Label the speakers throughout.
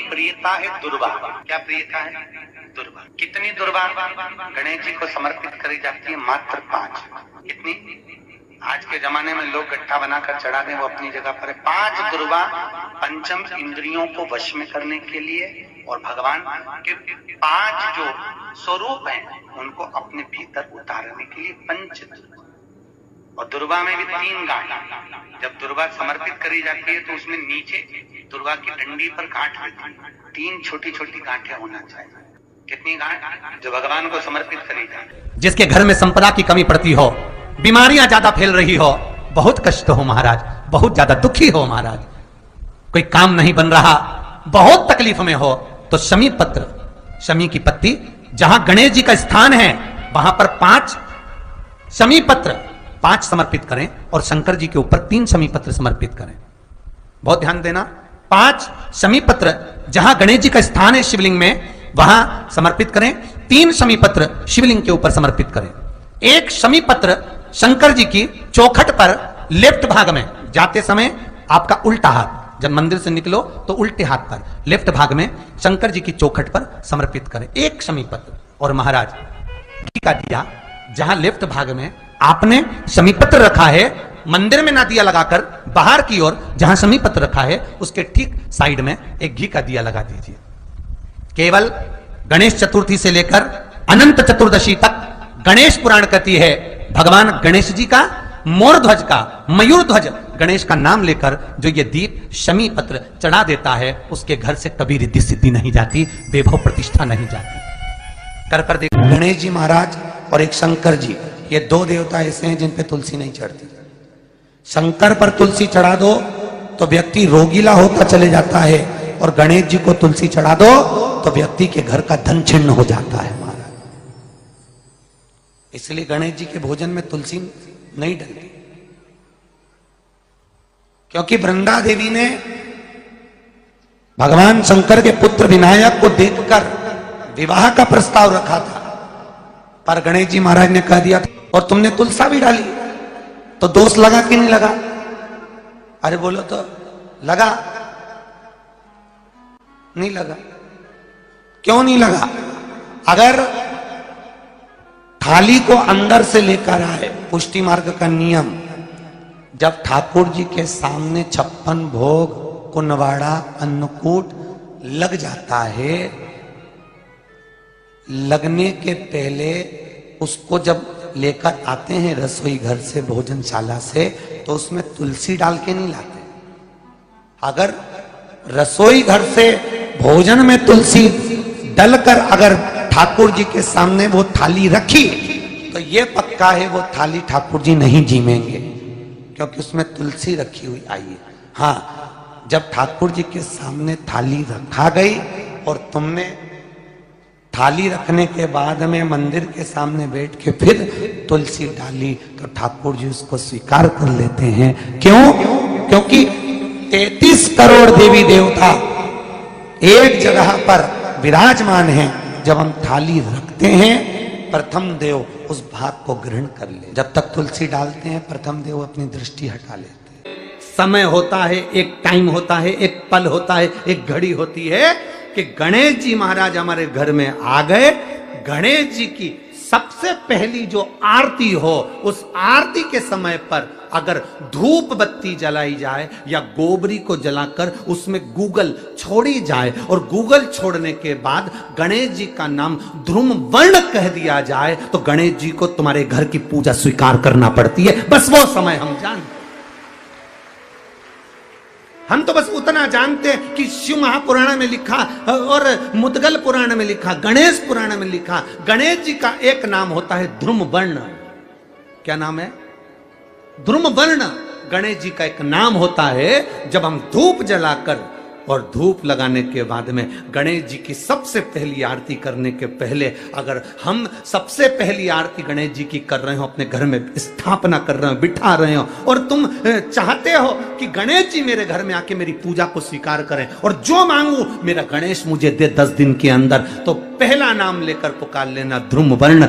Speaker 1: प्रियता है दुर्वा। क्या प्रियता है? दुर्वा। कितनी दुर्वा गणेश जी को समर्पित करी जाती है? मात्र 5। कितनी? आज के जमाने में लोग गट्ठा बनाकर चढ़ा दें, वो अपनी जगह पर है। 5 दुर्वा पंचम इंद्रियों को वश में करने के लिए और भगवान के 5 जो स्वरूप हैं उनको अपने भीतर उतारने के लिए पंच। और दुर्वा में भी 3 गांठ। जब दुर्वा समर्पित करी जाती है तो उसमें नीचे दुर्वा की डंडी पर गांठ रहती है। 3 छोटी छोटी गांठें होना चाहिए। कितनी गांठ? जो भगवान को समर्पित करी जाए।
Speaker 2: जिसके घर में संपदा की कमी पड़ती हो, बीमारियां ज्यादा फैल रही हो, बहुत कष्ट हो महाराज, बहुत ज्यादा दुखी हो महाराज, कोई काम नहीं बन रहा, बहुत तकलीफ में हो, तो शमी पत्र, शमी की पत्ती, जहां गणेश जी का स्थान है वहां पर 5 शमी पत्र 5 समर्पित करें और शंकर जी के ऊपर 3 शमी पत्र समर्पित करें। बहुत ध्यान देना। 5 शमी पत्र जहां गणेश जी का स्थान है शिवलिंग में वहां समर्पित करें। 3 शमी पत्र शिवलिंग के ऊपर समर्पित करें। 1 शमी पत्र शंकर जी की चौखट पर लेफ्ट भाग में, जाते समय आपका उल्टा हाथ, जब मंदिर से निकलो तो उल्टे हाथ पर लेफ्ट भाग में शंकर जी की चौखट पर समर्पित करें 1 शमी पत्र। और महाराज घी का दिया जहां लेफ्ट भाग में आपने शमी पत्र रखा है, मंदिर में ना दिया लगाकर बाहर की ओर जहां शमी पत्र रखा है उसके ठीक साइड में एक घी का दिया लगा दीजिए। केवल गणेश चतुर्थी से लेकर अनंत चतुर्दशी तक गणेश पुराण कहती है भगवान गणेश जी का, मोर ध्वज का, मयूर ध्वज गणेश का नाम लेकर जो ये दीप शमी पत्र चढ़ा देता है उसके घर से कभी रिद्धि सिद्धि नहीं जाती, वैभव प्रतिष्ठा नहीं जाती। कर देखो, गणेश जी महाराज और एक शंकर जी, ये 2 देवता ऐसे हैं जिन पे तुलसी नहीं चढ़ती। शंकर पर तुलसी चढ़ा दो तो व्यक्ति रोगीला होता चले जाता है, और गणेश जी को तुलसी चढ़ा दो तो व्यक्ति के घर का धन छिन्न हो जाता है महाराज। इसलिए गणेश जी के भोजन में तुलसी नहीं डलती, क्योंकि वृंदा देवी ने भगवान शंकर के पुत्र विनायक को देखकर विवाह का प्रस्ताव रखा था, पर गणेश जी महाराज ने कह दिया और तुमने तुलसा भी डाली, तो दोष लगा कि नहीं लगा? अरे बोलो तो लगा? नहीं लगा। क्यों नहीं लगा? अगर थाली को अंदर से लेकर आए, पुष्टि मार्ग का नियम, जब ठाकुर जी के सामने 56 भोग, कुनवाड़ा, अन्नकूट लग जाता है, लगने के पहले उसको जब लेकर आते हैं रसोई घर से, भोजनशाला से, तो उसमें तुलसी डाल के नहीं लाते। अगर रसोई घर से भोजन में तुलसी डलकर अगर ठाकुर जी के सामने वो थाली रखी तो ये पक्का है वो थाली ठाकुर जी नहीं जीमेंगे, क्योंकि उसमें तुलसी रखी हुई आई है। हाँ, जब ठाकुर जी के सामने थाली रखा गई और तुमने थाली रखने के बाद में मंदिर के सामने बैठ के फिर तुलसी डाली तो ठाकुर जी उसको स्वीकार कर लेते हैं। क्यों? क्योंकि 33 करोड़ देवी देवता एक जगह पर विराजमान हैं। जब हम थाली रखते हैं प्रथम देव उस भाग को ग्रहण कर ले। जब तक तुलसी डालते हैं प्रथम देव अपनी दृष्टि हटा लेते हैं। समय होता है, एक टाइम होता है, एक पल होता है, एक घड़ी होती है कि गणेश जी महाराज हमारे घर में आ गए। गणेश जी की सबसे पहली जो आरती हो, उस आरती के समय पर अगर धूप बत्ती जलाई जाए या गोबरी को जलाकर उसमें गूगल छोड़ी जाए और गूगल छोड़ने के बाद गणेश जी का नाम ध्रुम वर्ण कह दिया जाए तो गणेश जी को तुम्हारे घर की पूजा स्वीकार करना पड़ती है। बस वो समय हम जानते, हम तो बस उतना जानते हैं कि शिव महापुराण में लिखा और मुद्गल पुराण में लिखा, गणेश पुराण में लिखा, गणेश जी का एक नाम होता है ध्रुम वर्ण। क्या नाम है? ध्रुम वर्ण गणेश जी का एक नाम होता है। जब हम धूप जलाकर और धूप लगाने के बाद में गणेश जी की सबसे पहली आरती करने के पहले अगर हम सबसे पहली आरती गणेश जी की कर रहे हो, अपने घर में स्थापना कर रहे हो, बिठा रहे हो, और तुम चाहते हो कि गणेश जी मेरे घर में आके मेरी पूजा को स्वीकार करें और जो मांगू मेरा गणेश मुझे दे 10 दिन के अंदर, तो पहला नाम लेकर पुकार लेना ध्रुम वर्ण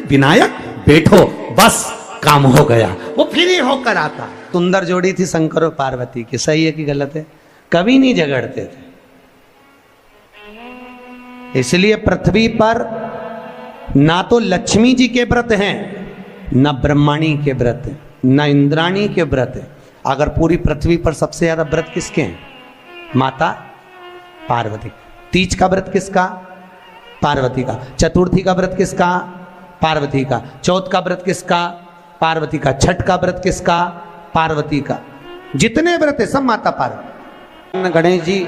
Speaker 2: विनायक, बैठो, बस काम हो गया। वो फ्री होकर आता। सुंदर जोड़ी थी शंकर और पार्वती की, सही है कि गलत है? कभी नहीं झगड़ते थे, इसलिए पृथ्वी पर ना तो लक्ष्मी जी के व्रत हैं, ना ब्रह्माणी के व्रत हैं, ना इंद्राणी के व्रत हैं। अगर पूरी पृथ्वी पर सबसे ज्यादा व्रत किसके हैं? माता पार्वती। तीज का व्रत किसका? पार्वती का। चतुर्थी का व्रत किसका? पार्वती का। चौथ का व्रत किसका? पार्वती का। छठ का व्रत किसका? पार्वती का। जितने व्रत है सब माता पार्वती। गणेश जी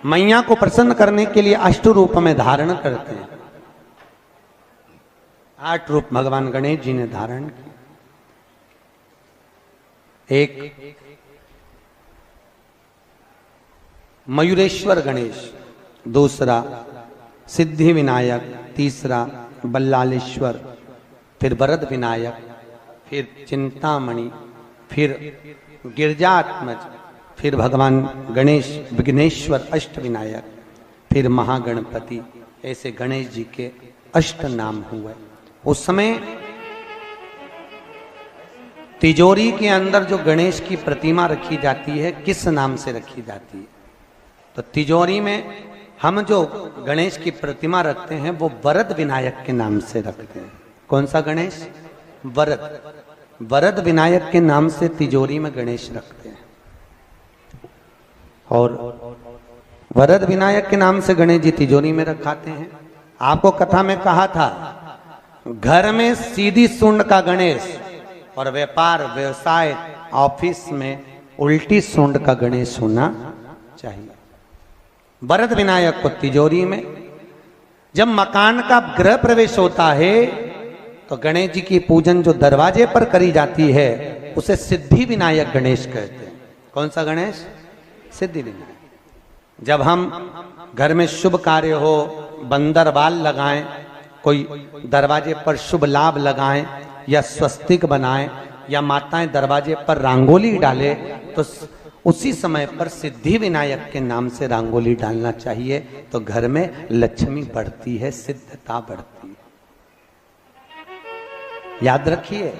Speaker 2: मैया को प्रसन्न करने के लिए अष्ट रूप में धारण करते हैं। 8 रूप भगवान गणेश जी ने धारण किए। एक मयूरेश्वर गणेश, दूसरा सिद्धि विनायक, तीसरा बल्लालेश्वर, फिर वरद विनायक, फिर चिंतामणि, फिर गिरजात्मज, फिर भगवान गणेश विघ्नेश्वर अष्ट विनायक, फिर महागणपति। ऐसे गणेश जी के अष्ट नाम हुए। उस समय तिजोरी के अंदर जो गणेश की प्रतिमा रखी जाती है किस नाम से रखी जाती है? तो तिजोरी में हम जो गणेश की प्रतिमा रखते हैं वो वरद विनायक के नाम से रखते हैं। कौन सा गणेश? वरद। वरद विनायक के नाम से तिजोरी में गणेश रखते हैं। और वरद विनायक के नाम से गणेश जी तिजोरी में रखाते हैं। आपको कथा में कहा था घर में सीधी सूंड का गणेश और व्यापार व्यवसाय ऑफिस में उल्टी सूंड का गणेश होना चाहिए। वरद विनायक को तिजोरी में। जब मकान का गृह प्रवेश होता है तो गणेश जी की पूजन जो दरवाजे पर करी जाती है उसे सिद्धि विनायक गणेश कहते हैं। कौन सा गणेश? सिद्धि विनायक। जब हम घर में शुभ कार्य हो, बंदरवाल लगाएं, कोई दरवाजे पर शुभ लाभ लगाएं या स्वस्तिक बनाएं या माताएं दरवाजे पर रंगोली डाले तो उसी समय पर सिद्धि विनायक के नाम से रंगोली डालना चाहिए। तो घर में लक्ष्मी बढ़ती है, सिद्धता बढ़ती है। याद रखिए,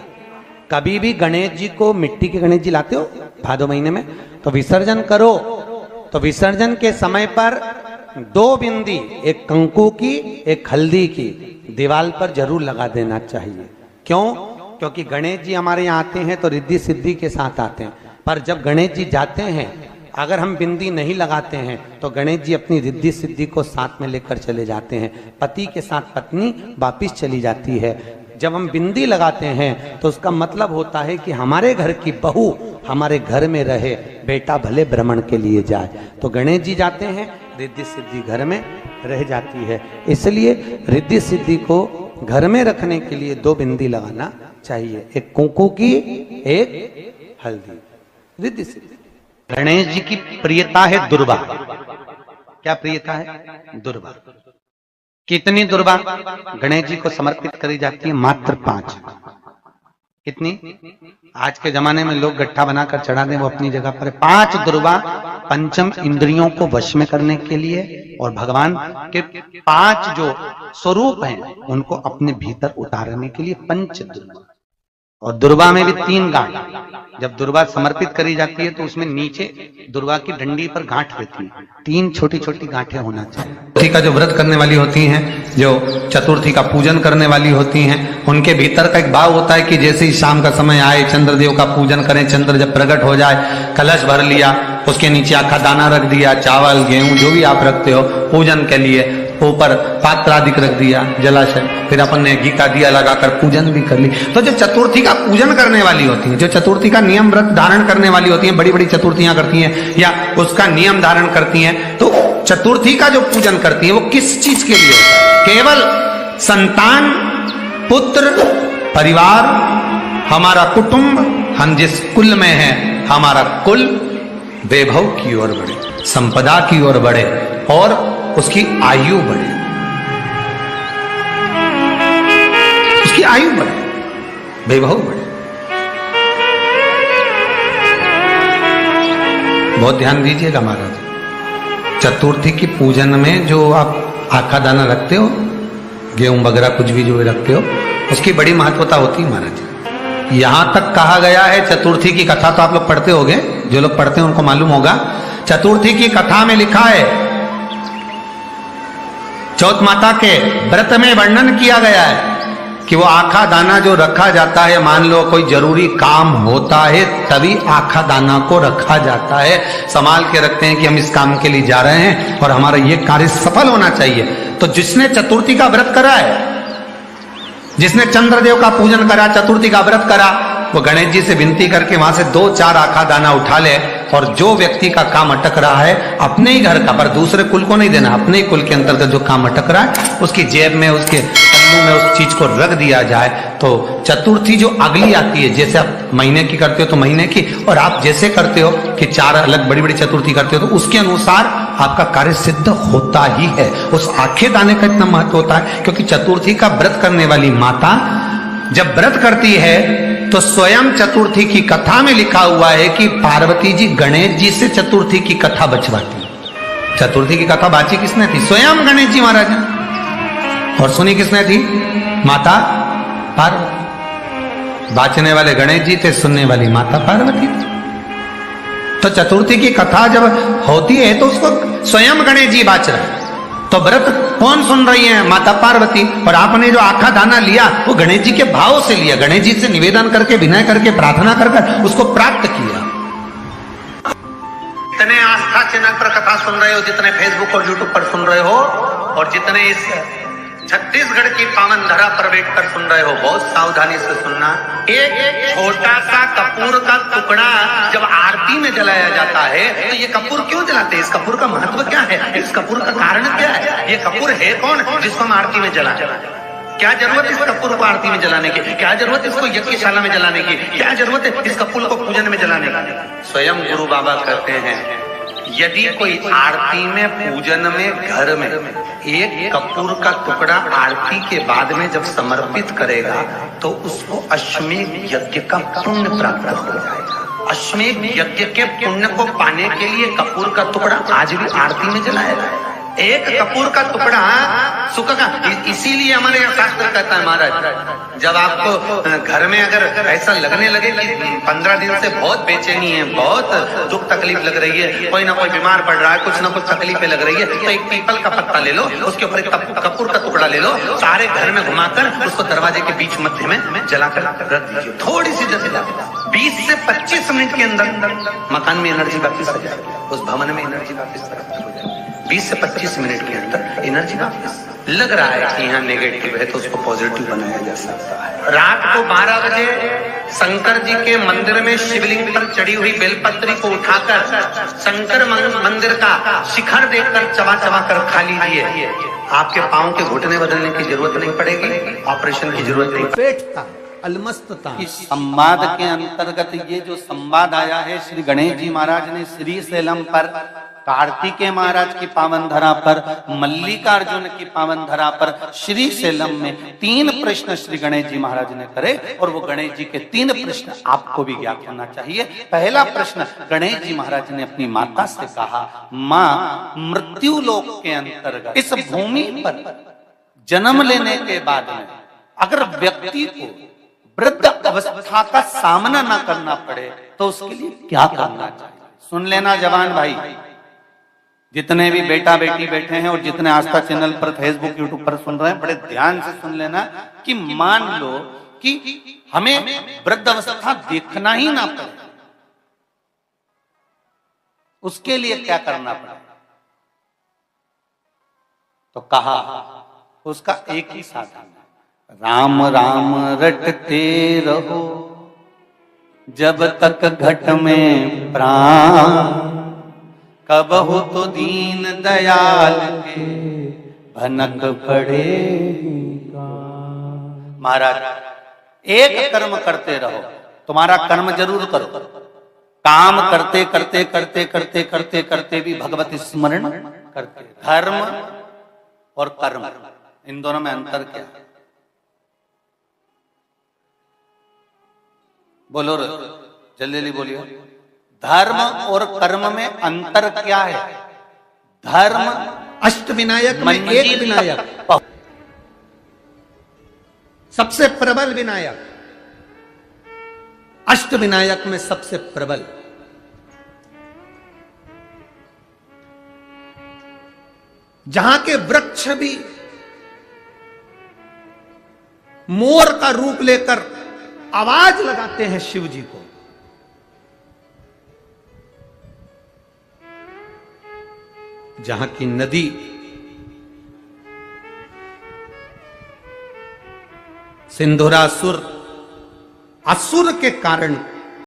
Speaker 2: कभी भी गणेश जी को, मिट्टी के गणेश जी लाते हो भादो महीने में, तो विसर्जन करो तो विसर्जन के समय पर 2 बिंदी, एक कंकु की एक हल्दी की, दीवार पर जरूर लगा देना चाहिए। क्यों? क्योंकि गणेश जी हमारे यहाँ आते हैं तो रिद्धि सिद्धि के साथ आते हैं। पर जब गणेश जी जाते हैं, अगर हम बिंदी नहीं लगाते हैं तो गणेश जी अपनी रिद्धि सिद्धि को साथ में लेकर चले जाते हैं। पति के साथ पत्नी वापिस चली जाती है। जब हम बिंदी लगाते हैं तो उसका मतलब होता है कि हमारे घर की बहू हमारे घर में रहे, बेटा भले भ्रमण के लिए जाए। तो गणेश जी जाते हैं, रिद्धि सिद्धि घर में रह जाती है। इसलिए रिद्धि सिद्धि को घर में रखने के लिए 2 बिंदी लगाना चाहिए, एक कुंकू की, एक हल्दी। रिद्धि सिद्धि। गणेश जी की प्रियता है दुर्वा। क्या प्रियता है? दुर्वा। कितनी दुर्वा गणेश जी को समर्पित करी जाती है? मात्र 5। कितनी? आज के जमाने में लोग गट्ठा बनाकर चढ़ा दें, वो अपनी जगह पर। 5 दुर्वा पंचम इंद्रियों को वश में करने के लिए और भगवान के 5 जो स्वरूप हैं उनको अपने भीतर उतारने के लिए 5 दुर्वा। और दुर्वा में भी 3 गांठ। जब दुर्वा समर्पित करी जाती है तो उसमें नीचे दुर्वा की डंडी पर गांठ रहती है, 3 छोटी छोटी गांठें होना चाहिए। चतुर्थी का जो व्रत करने वाली होती हैं, जो चतुर्थी का पूजन करने वाली होती हैं, उनके भीतर का एक भाव होता है कि जैसे ही शाम का समय आए चंद्रदेव का पूजन करें। चंद्र जब प्रकट हो जाए, कलश भर लिया, उसके नीचे आखा दाना रख दिया, चावल गेहूं जो भी आप रखते हो पूजन के लिए, ऊपर पात्र आदि रख दिया, जलाशय, फिर अपन ने घी का दिया लगाकर पूजन भी कर ली। तो जो चतुर्थी का पूजन करने वाली होती है, जो चतुर्थी का नियम व्रत धारण करने वाली होती हैं, बड़ी बड़ी चतुर्थियां करती हैं या उसका नियम धारण करती हैं, तो चतुर्थी का जो पूजन करती है वो किस चीज के लिए होता है? केवल संतान, पुत्र, परिवार, हमारा कुटुंब, हम जिस कुल में हैं, हमारा कुल वैभव की ओर बढ़े, संपदा की ओर बढ़े और उसकी आयु बढ़े, उसकी आयु बढ़े, वैभव बढ़े। बहुत ध्यान दीजिएगा महाराज। चतुर्थी की पूजन में जो आप आखा दाना रखते हो, गेहूं वगैरह कुछ भी जो रखते हो, उसकी बड़ी महत्वता होती है महाराज। यहां तक कहा गया है, चतुर्थी की कथा तो आप लोग पढ़ते होंगे, जो लोग पढ़ते हैं उनको मालूम होगा। चतुर्थी की कथा में लिखा है चौथ माता के व्रत में वर्णन किया गया है कि वो आखा दाना जो रखा जाता है, मान लो कोई जरूरी काम होता है तभी आखा दाना को रखा जाता है, संभाल के रखते हैं कि हम इस काम के लिए जा रहे हैं और हमारा ये कार्य सफल होना चाहिए। तो जिसने चतुर्थी का व्रत करा है, जिसने चंद्रदेव का पूजन करा, चतुर्थी का व्रत करा, वो गणेश जी से विनती करके वहां से 2-4 आखा दाना उठा ले, और जो व्यक्ति का काम अटक रहा है अपने ही घर का, पर दूसरे कुल को नहीं देना, अपने ही कुल के अंतर्गत जो काम अटक रहा है उसकी जेब में, उसके पल्लू में उस चीज को रख दिया जाए। तो चतुर्थी जो अगली आती है, जैसे आप महीने की करते हो तो महीने की, और आप जैसे करते हो कि 4 अलग बड़ी बड़ी चतुर्थी करते हो तो उसके अनुसार आपका कार्य सिद्ध होता ही है। उस आखे दाने का इतना महत्व होता है क्योंकि चतुर्थी का व्रत करने वाली माता जब व्रत करती है तो स्वयं चतुर्थी की कथा में लिखा हुआ है कि पार्वती जी गणेश जी से चतुर्थी की कथा बचवाती। चतुर्थी की कथा बाची किसने थी? स्वयं गणेश जी महाराज ने। और सुनी किसने थी? माता पार्वती। बाचने वाले गणेश जी थे, सुनने वाली माता पार्वती थी। तो चतुर्थी की कथा जब होती है तो उसको स्वयं गणेश जी बाच रहे हैं। तो व्रत कौन सुन रही है? माता पार्वती। और आपने जो आखा दाना लिया वो गणेश जी के भाव से लिया, गणेश जी से निवेदन करके, विनय करके, प्रार्थना कर उसको प्राप्त किया। जितने आस्था चैनल पर कथा सुन रहे हो, जितने फेसबुक और यूट्यूब पर सुन रहे हो, और जितने इस छत्तीसगढ़ की पावन धरा पर बैठकर सुन रहे हो, बहुत सावधानी से सुनना। एक छोटा सा कपूर का टुकड़ा जब आरती में जलाया जाता है तो ये कपूर क्यों जलाते हैं? इस कपूर का महत्व क्या है? इस कपूर का कारण क्या है? ये कपूर है कौन जिसको हम आरती में जलाते? क्या जरूरत इस कपूर को आरती में जलाने की? क्या जरूरत इसको यज्ञशाला में जलाने की? क्या जरूरत है इस कपूर को पूजन में जलाने की? स्वयं गुरु बाबा कहते हैं यदि कोई आरती में, पूजन में, घर में एक कपूर का टुकड़ा आरती के बाद में जब समर्पित करेगा तो उसको अश्वमेध यज्ञ का पुण्य प्राप्त हो जाएगा। अश्वमेध यज्ञ के पुण्य को पाने के लिए कपूर का टुकड़ा आज भी आरती में जलाया जाए। एक कपूर का टुकड़ा सुख का, इसीलिए हमारे यहाँ शास्त्र कहता है महाराज, जब आपको घर में अगर ऐसा लगने लगे कि 15 दिन से बहुत बेचैनी है, बहुत दुख तकलीफ लग रही है, कोई ना कोई बीमार पड़ रहा है, कुछ ना कुछ तकलीफें लग रही है, तो एक पीपल का पत्ता ले लो, उसके ऊपर एक कपूर का टुकड़ा ले लो, सारे घर में घुमाकर उसको दरवाजे के बीच मध्य में जलाकर रख दीजिए। थोड़ी सी जला 20 से 25 मिनट के अंदर मकान में एनर्जी वापिस आ जाएगी, उस भवन में एनर्जी वापिस हो जाएगी। 20 से 25 मिनट के अंदर एनर्जी वापस। लग रहा है कि यहाँ नेगेटिव है तो उसको पॉजिटिव बनाया जा सकता है। रात को 12 बजे शंकर जी के मंदिर में शिवलिंग पर चढ़ी हुई बेलपत्री को उठाकर शंकर मंदिर का शिखर देखकर चबा चबा कर खा लीजिए। आपके पांव के घुटने बदलने की जरूरत नहीं पड़ेगी, ऑपरेशन की जरूरत नहीं। पेटता, अलमस्तता। इस संवाद के अंतर्गत ये जो संवाद आया है, श्री गणेश जी महाराज ने श्री शैलम पर, कार्तिकेय महाराज की पावन धरा पर, मल्लिकार्जुन की पावन धरा पर, श्री शैलम में 3 प्रश्न श्री गणेश जी महाराज ने करे, और वो गणेश जी के 3 प्रश्न आपको भी ज्ञात होना चाहिए। पहला प्रश्न गणेश जी महाराज ने अपनी माता से कहा, माँ, मृत्यु लोक के अंतर्गत इस भूमि पर जन्म लेने के बाद में अगर व्यक्ति को वृद्ध अवस्था का सामना न करना पड़े तो उसके लिए क्या करना चाहिए? सुन लेना जवान भाई, जितने भी बेटा बेटी बैठे हैं और जितने आस्था चैनल पर, फेसबुक, यूट्यूब पर सुन रहे हैं, बड़े ध्यान से सुन लेना कि मान लो कि हमें वृद्ध अवस्था देखना ही ना पड़े, उसके लिए क्या करना पड़े? तो कहा उसका एक ही साधन, राम राम रटते रहो जब तक घट में प्राण, कब हो तो दीन दयाल के भनक पड़ेगा। महाराज, एक कर्म करते रहो, तुम्हारा कर्म जरूर करो, काम करते करते करते करते करते करते भी भगवत स्मरण करते। धर्म और कर्म, इन दोनों में अंतर क्या है? बोलो रे, जल्दी जल्दी बोलिए। धर्म और कर्म में अंतर क्या है? धर्म अष्ट विनायक में एक विनायक, सबसे प्रबल विनायक, अष्ट विनायक में सबसे प्रबल। जहां के वृक्ष भी मोर का रूप लेकर आवाज लगाते हैं शिव जी को। जहां की नदी सिंधुरासुर असुर के कारण